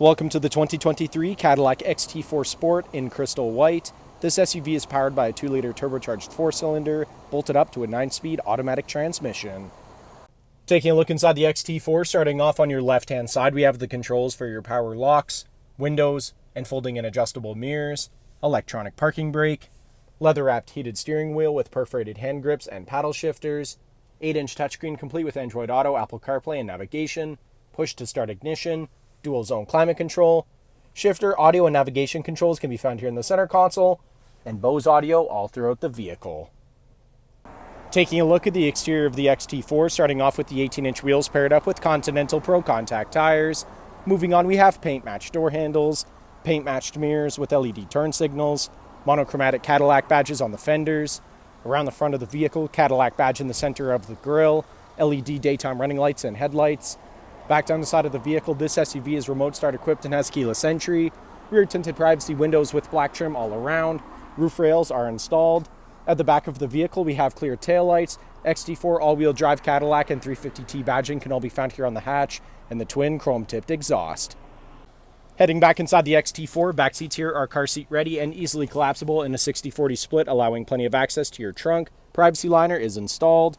Welcome to the 2023 Cadillac XT4 Sport in crystal white. This SUV is powered by a 2-liter turbocharged 4-cylinder, bolted up to a 9-speed automatic transmission. Taking a look inside the XT4, starting off on your left-hand side, we have the controls for your power locks, windows, and folding and adjustable mirrors, electronic parking brake, leather-wrapped heated steering wheel with perforated hand grips and paddle shifters, 8-inch touchscreen complete with Android Auto, Apple CarPlay, and navigation, push-to-start ignition, dual-zone climate control, shifter, audio, and navigation controls can be found here in the center console, and Bose audio all throughout the vehicle. Taking a look at the exterior of the XT4, starting off with the 18-inch wheels paired up with Continental Pro Contact tires. Moving on, we have paint-matched door handles, paint-matched mirrors with LED turn signals, monochromatic Cadillac badges on the fenders. Around the front of the vehicle, Cadillac badge in the center of the grille, LED daytime running lights and headlights. Back down the side of the vehicle, this SUV is remote start equipped and has keyless entry. Rear tinted privacy windows with black trim all around. Roof rails are installed. At the back of the vehicle, we have clear taillights. XT4 all-wheel drive Cadillac and 350T badging can all be found here on the hatch, and the twin chrome-tipped exhaust. Heading back inside the XT4, back seats here are car seat ready and easily collapsible in a 60-40 split, allowing plenty of access to your trunk. Privacy liner is installed.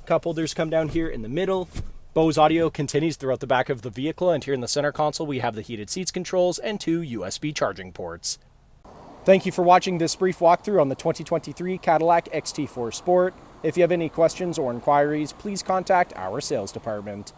Cup holders come down here in the middle. Bose audio continues throughout the back of the vehicle, and here in the center console we have the heated seats controls and 2 USB charging ports. Thank you for watching this brief walkthrough on the 2023 Cadillac XT4 Sport. If you have any questions or inquiries, please contact our sales department.